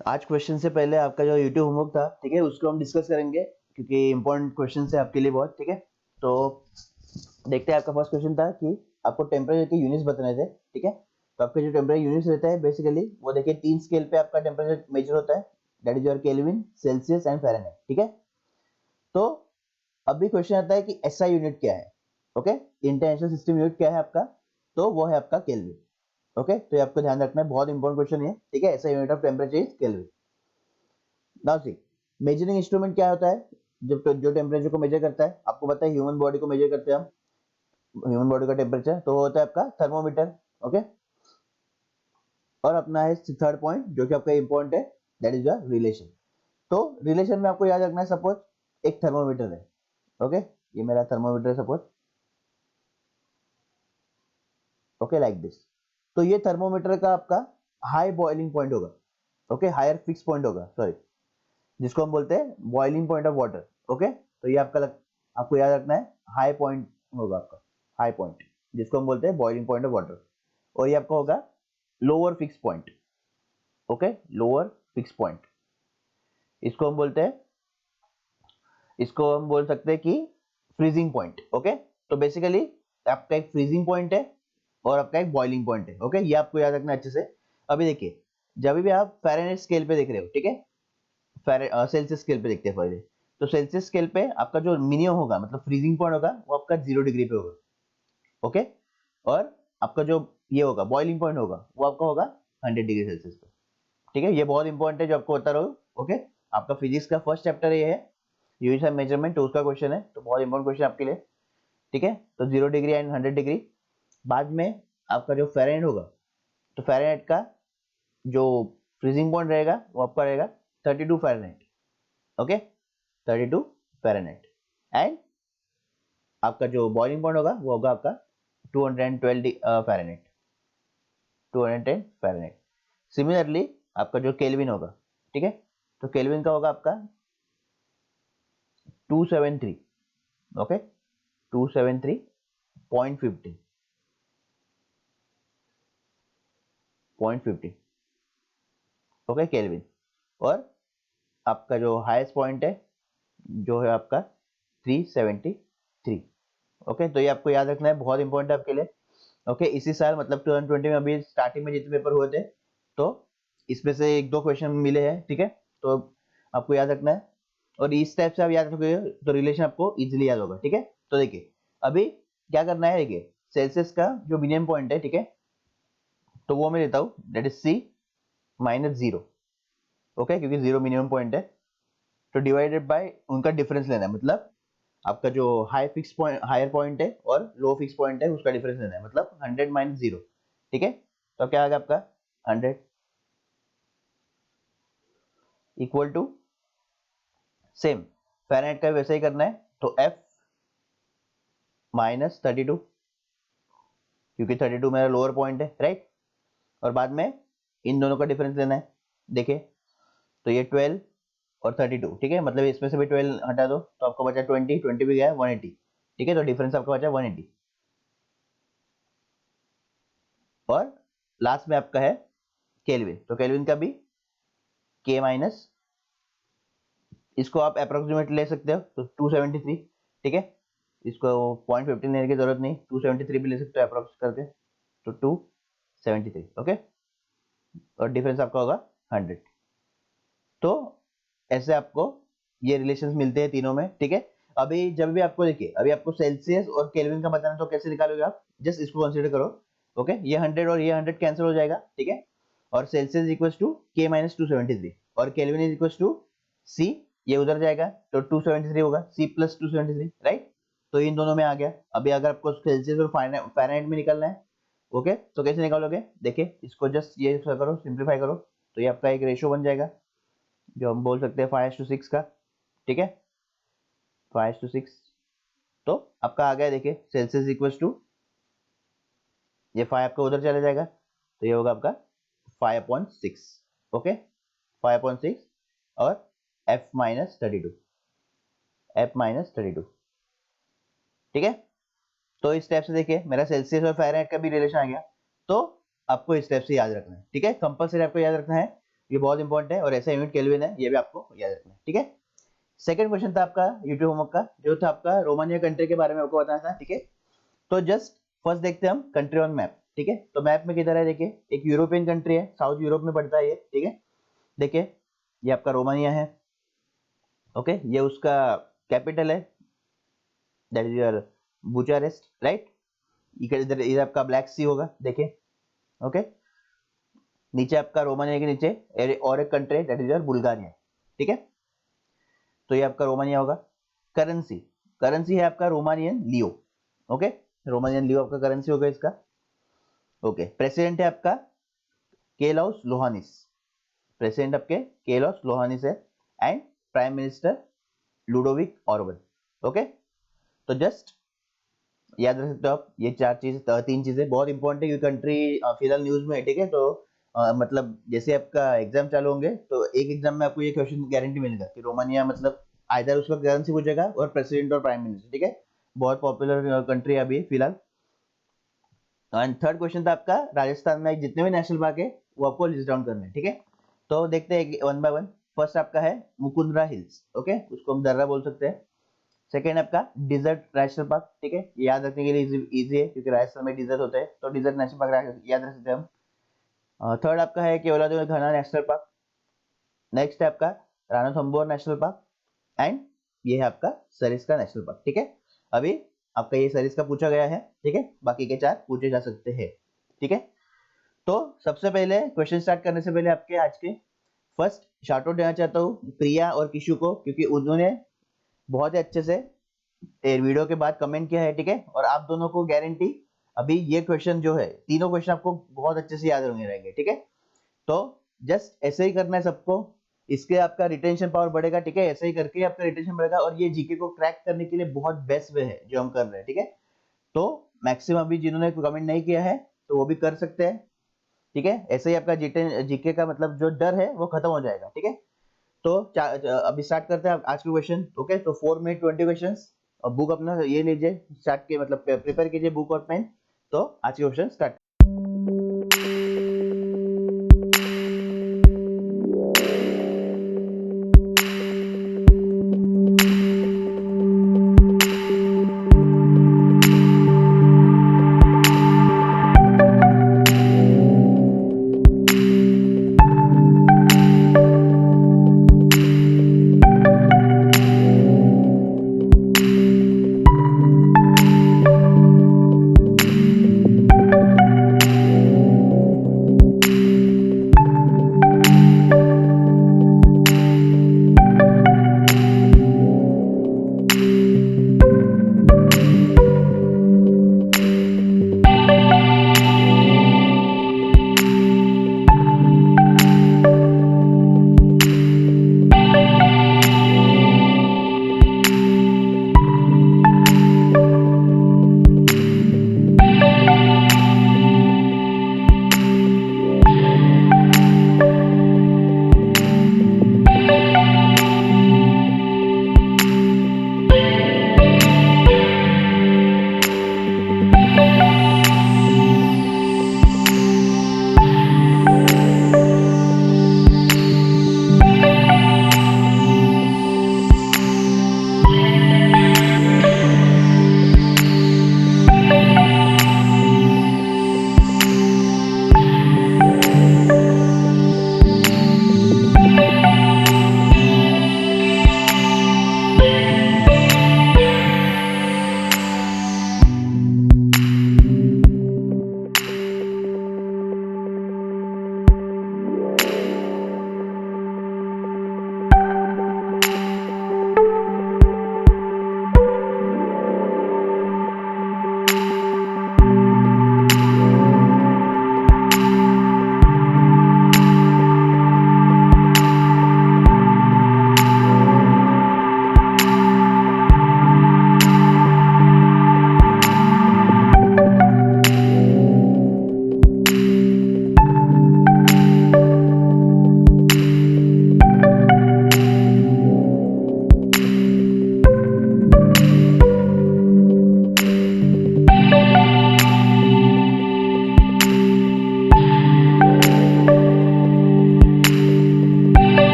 आज क्वेश्चन से पहले आपका जो यूट्यूब होमवर्क था, ठीक है, उसको हम डिस्कस करेंगे क्योंकि इंपॉर्टेंट क्वेश्चन है आपके लिए बहुत, ठीक है। तो देखते हैं, आपका फर्स्ट क्वेश्चन था कि आपको टेम्परेचर के यूनिट्स बताने थे, ठीक है। तो आपके जो टेम्परेचर यूनिट्स रहता है बेसिकली वो देखिए 3 स्केल पे आपका टेम्परेचर मेजर होता है, that is your kelvin, Celsius and Fahrenheit, ठीक है। तो अभी क्वेश्चन आता है कि एसआई यूनिट क्या है, ओके। इंटरनेशनल सिस्टम यूनिट क्या है आपका, तो वो है आपका केल्विन, ओके। तो ये आपको ध्यान रखना है, बहुत इंपॉर्टेंट क्वेश्चन है, ठीक है। SI unit of temperature is kelvin. Now see, measuring instrument क्या होता है जो टेम्परेचर को मेजर करता है, आपको पता है ह्यूमन बॉडी को मेजर करते हैं हम, ह्यूमन बॉडी का टेम्परेचर तो होता है आपका थर्मोमीटर, ओके। और अपना है थर्ड पॉइंट जो कि आपका इंपॉर्टेंट है, दैट इज द रिलेशन। तो रिलेशन में आपको याद रखना है, सपोज एक थर्मोमीटर है, ओके। ये मेरा थर्मोमीटर है सपोज, ओके, लाइक दिस। तो ये थर्मोमीटर का आपका हाई बॉइलिंग पॉइंट होगा, ओके, हायर फिक्स पॉइंट होगा, सॉरी, जिसको हम बोलते हैं boiling point of water, okay. तो ये आपको याद रखना है, हाई पॉइंट होगा आपका, हाई पॉइंट, जिसको हम बोलते हैं बॉइलिंग पॉइंट ऑफ वाटर। और ये आपका होगा lower fix point, okay, lower fix point, इसको हम बोलते हैं, इसको हम बोल सकते हैं कि फ्रीजिंग पॉइंट, ओके। तो बेसिकली आपका एक फ्रीजिंग पॉइंट है और आपका एक बॉइलिंग पॉइंट है, ओके। ये आपको याद रखना है अच्छे से। अभी देखिए, जब भी आप फ़ारेनहाइट स्केल पे देख रहे हो, ठीक है, सेल्सियस स्केल पे देखते हैं पहले। तो सेल्सियस स्केल पे आपका जो मिनिमम होगा, मतलब फ्रीजिंग पॉइंट होगा, वो आपका 0 डिग्री पे होगा, ओके। और आपका जो ये होगा बॉइलिंग पॉइंट होगा, वो आपका होगा 100 डिग्री सेल्सियस पे, ठीक है। ये बहुत इंपॉर्टेंट है जो आपको बता रहा हूँ, ओके। आपका फिजिक्स का फर्स्ट चैप्टर ये है, यूनिट्स ऑफ मेजरमेंट, तो उसका क्वेश्चन है, तो बहुत इंपॉर्टेंट क्वेश्चन आपके लिए, ठीक है। तो 0 डिग्री एंड 100 डिग्री। बाद में आपका जो फ़ारेनहाइट होगा, तो फ़ारेनहाइट का जो फ्रीजिंग पॉइंट रहेगा वो आपका रहेगा 32 फ़ारेनहाइट, ओके, 32 फ़ारेनहाइट। एंड आपका जो बॉइलिंग पॉइंट होगा वो होगा आपका 212 फ़ारेनहाइट, 210 फ़ारेनहाइट। सिमिलरली आपका जो केल्विन होगा, ठीक है, तो केल्विन का होगा आपका 273, ओके, 273.50, 0.50, ओके, केल्विन। और आपका जो हाईएस्ट पॉइंट है जो है आपका 373, ओके। तो ये आपको याद रखना है, बहुत इंपॉर्टेंट है आपके लिए, ओके। इसी साल मतलब 2020 में अभी स्टार्टिंग में जितने पेपर हुए थे, तो इसमें से एक दो क्वेश्चन मिले हैं, ठीक है। तो आपको याद रखना है, और इस टाइप से आप याद रखोगे तो रिलेशन आपको इजीली याद होगा, ठीक है। तो देखिए, अभी क्या करना है, देखिए सेल्सियस का जो मिनिमम पॉइंट है, ठीक है, तो वो मैं लेता हूँ, that is C minus 0, okay, क्योंकि 0 मिनिमम पॉइंट है। तो डिवाइडेड बाय उनका डिफरेंस लेना है, मतलब आपका जो high fix point, higher point है और लो फिक्स पॉइंट है, उसका डिफरेंस लेना है, मतलब 100 माइनस 0, ठीक है। तो क्या आ गया आपका 100 इक्वल टू, सेम फ़ारेनहाइट का वैसे ही करना है, तो F माइनस 32, क्योंकि 32 मेरा लोअर पॉइंट है, राइट। और बाद में इन दोनों का डिफरेंस लेना है, देखिए, तो ये 12 और 32, ठीक है, मतलब इसमें से भी 12 हटा दो तो आपको बचा 20, 20 भी गया 180, ठीक है। तो डिफरेंस आपका बचा 180। और लास्ट में आपका है केल्विन, तो केल्विन का भी K माइनस, इसको आप अप्रोक्सीमेट ले सकते हो, तो 273, ठीक है। इसको 0.15 लेने की जरूरत नहीं, 273 भी ले सकते हो अप्रोक्स करके, तो 273, ओके। और डिफरेंस आपका होगा 100। तो ऐसे आपको ये रिलेशंस मिलते हैं तीनों में, ठीक है। अभी जब भी आपको देखिए, अभी आपको सेल्सियस और केल्विन का बताना, तो कैसे निकालोगे आप, जस्ट इसको कंसीडर करो, ओके। ये 100 और ये 100 कैंसिल हो जाएगा, ठीक है। और Celsius equals to K minus 273 और kelvin is equals to C, ये उधर जाएगा तो 273 होगा, C प्लस 273, राइट। तो इन दोनों में आ गया। अभी अगर आपको सेल्सियस और फ़ारेनहाइट में निकलना है, ओके, तो कैसे निकालोगे, देखिए इसको जस्ट ये करो, सिंप्लीफाई करो, तो ये आपका एक रेशियो बन जाएगा जो हम बोल सकते हैं 5:6 का, ठीक है, 5:6। तो आपका आ गया, देखिए सेल्सियस इक्वल्स टू, ये 5 आपका उधर चला जाएगा, तो ये होगा आपका 5/6, ओके, 5/6। और F माइनस 32, F माइनस 32, ठीक है। तो इस टाइप से देखिए मेरा सेल्सियस और फ़ारेनहाइट का भी रिलेशन आ गया। तो आपको इस टाइप से याद रखना है, ठीक है, कंपल्सरी आपको याद रखना है। ये बहुत इंपॉर्टेंट है और ऐसा यूनिट केल्विन है, ये भी आपको याद रखना है, ठीक है। सेकंड क्वेश्चन था आपका यूट्यूब होमवर्क का, जो था आपका रोमानिया कंट्री के बारे में आपको बताना था, ठीक है। तो जस्ट फर्स्ट देखते हैं हम कंट्री ऑन मैप, ठीक है। तो मैप में किधर है, देखिए एक यूरोपियन कंट्री है, साउथ यूरोप में पड़ता है ये, ठीक है। देखिए ये आपका रोमानिया है, ओके। ये उसका कैपिटल है, that is your Bucharest, right. इधर इधर आपका ब्लैक सी होगा, देखिए, ओके। नीचे आपका रोमानिया के नीचे और एक country that is your Bulgaria, ठीक है। तो ये आपका रोमानिया होगा। करेंसी, करेंसी है आपका रोमानियन लियो, ओके। रोमानियन लियो आपका करेंसी होगा इसका, ओके। प्रेसिडेंट है आपका केलौस लोहानिस, प्रेसिडेंट आपके केलौस लोहानिस है, and prime minister Ludovic Orban, okay. तो जस्ट याद रख सकते हो आप ये चार चीज, तीन चीजें बहुत इंपॉर्टेंट है, क्योंकि कंट्री फिलहाल न्यूज में है, ठीक है। तो मतलब जैसे आपका एग्जाम चालू होंगे तो एक एग्जाम में आपको ये क्वेश्चन गारंटी मिलेगा कि रोमानिया मतलब आइदर उसका करेंसी पूछेगा और प्रेसिडेंट और प्राइम मिनिस्टर, ठीक है। बहुत पॉपुलर कंट्री है अभी फिलहाल। एंड थर्ड क्वेश्चन था आपका राजस्थान में जितने भी नेशनल पार्क है वो आपको लिस्ट डाउन करना है, ठीक है। तो देखते हैं वन बाय वन। फर्स्ट आपका है मुकुंदरा हिल्स, ओके, उसको हम दर्रा बोल सकते हैं। सेकेंड आपका डिजर्ट नेशनल पार्क, ठीक है, ये याद रखने के लिए इजी है क्योंकि राजस्थान में डिजर्ट होते हैं, तो डिजर्ट नेशनल पार्क याद रख सकते हैं हम। थर्ड आपका है केवलादेव घना नेशनल पार्क। नेक्स्ट है आपका रानाथंबोर नेशनल पार्क, एंड ये है आपका सरिस्का नेशनल पार्क, ठीक है। अभी आपका ये सरिस्का पूछा गया है, ठीक है, बाकी के चार पूछे जा सकते हैं, ठीक है। तो सबसे पहले क्वेश्चन स्टार्ट करने से पहले आपके आज के फर्स्ट शाउट आउट देना चाहता हूँ प्रिया और किशु को, क्योंकि उन्होंने बहुत ही अच्छे से वीडियो के बाद कमेंट किया है, ठीक है। और आप दोनों को गारंटी अभी ये क्वेश्चन जो है, तीनों क्वेश्चन आपको बहुत अच्छे से याद होंगे रहेंगे, ठीक है। तो जस्ट ऐसे ही करना है सबको, इसके आपका रिटेंशन पावर बढ़ेगा, ठीक है। ऐसे ही करके आपका रिटेंशन बढ़ेगा और ये जीके को क्रैक करने के लिए बहुत बेस्ट वे है जो हम कर रहे हैं, ठीक है। तो मैक्सिमम अभी जिन्होंने कमेंट नहीं किया है तो वो भी कर सकते हैं, ठीक है। ऐसे ही आपका जीके का मतलब जो डर है वो खत्म हो जाएगा, ठीक है। तो अभी स्टार्ट करते हैं आज के क्वेश्चन, ओके। तो 4 मिनट 20 क्वेश्चन। और बुक अपना ये लीजिए, स्टार्ट के मतलब प्रिपेयर कीजिए बुक और पेन। तो आज के क्वेश्चन स्टार्ट।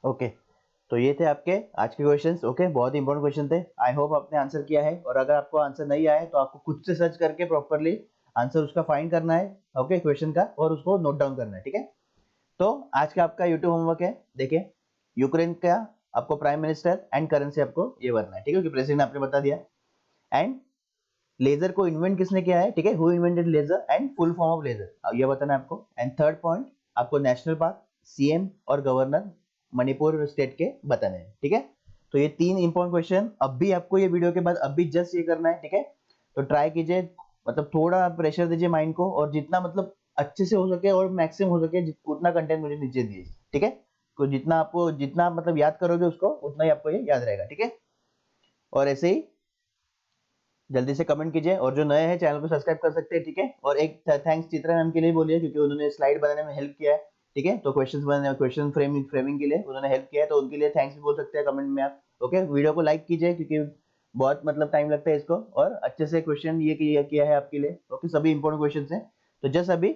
ओके, तो ये थे आपके आज के क्वेश्चंस। ओके, बहुत इंपॉर्टेंट क्वेश्चन थे। आई होप आपने आंसर किया है, और अगर आपको आंसर नहीं आया है तो आपको खुद से सर्च करके प्रॉपरली आंसर उसका फाइंड करना है, ओके, क्वेश्चन का, और उसको नोट डाउन करना है, ठीक है। तो आज का आपका यूट्यूब होमवर्क है, देखिए, यूक्रेन का आपको प्राइम मिनिस्टर एंड करेंसी आपको ये भरना है, ठीक है, क्योंकि प्रेसिडेंट आपने बता दिया। एंड लेजर को इन्वेंट किसने किया है, ठीक है, who invented laser and full form of laser, ये बताना है आपको। एंड थर्ड पॉइंट, आपको नेशनल पार्क, सीएम और गवर्नर मणिपुर स्टेट के बताने हैं, ठीक है। तो ये 3 इंपॉर्टेंट क्वेश्चन अब भी आपको ये वीडियो के बाद अब भी जस्ट ये करना है, ठीक है। तो ट्राई कीजिए, मतलब थोड़ा प्रेशर दीजिए माइंड को, और जितना मतलब अच्छे से हो सके और मैक्सिमम हो सके उतना कंटेंट मुझे नीचे दीजिए, ठीक है। तो जितना आप मतलब याद करोगे उसको, उतना ही आपको ये याद रहेगा, ठीक है। और ऐसे ही जल्दी से कमेंट कीजिए, और जो नए हैं चैनल को सब्सक्राइब कर सकते हैं, ठीक है। और एक थैंक्स चित्रा मैम के लिए बोलिए, क्योंकि उन्होंने स्लाइड बनाने में हेल्प किया है, ठीक है। तो क्वेश्चन फ्रेमिंग के लिए उन्होंने हेल्प किया है, तो उनके लिए थैंक्स भी बोल सकते हैं कमेंट में आप। ओके, वीडियो को लाइक कीजिए, क्योंकि बहुत मतलब टाइम लगता है इसको, और अच्छे से क्वेश्चन ये किया है आपके लिए। ओके, सभी इंपॉर्टेंट क्वेश्चन हैं, तो जस्ट अभी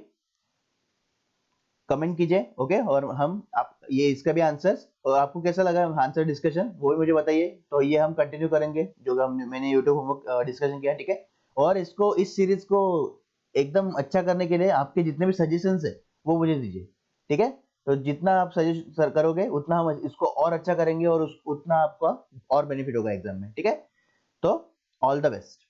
कमेंट कीजिए, ओके। और हम आप ये इसका भी आंसर्स, और आपको कैसा लगा आंसर डिस्कशन वो भी मुझे बताइए। तो ये हम कंटिन्यू करेंगे जो मैंने यूट्यूब होमवर्क डिस्कशन किया, ठीक है। और इसको, इस सीरीज को एकदम अच्छा करने के लिए आपके जितने भी सजेशंस है वो मुझे दीजिए, ठीक है। तो जितना आप सजेस्ट करोगे उतना हम इसको और अच्छा करेंगे, और उतना आपका और बेनिफिट होगा एग्जाम में, ठीक है। तो ऑल द बेस्ट।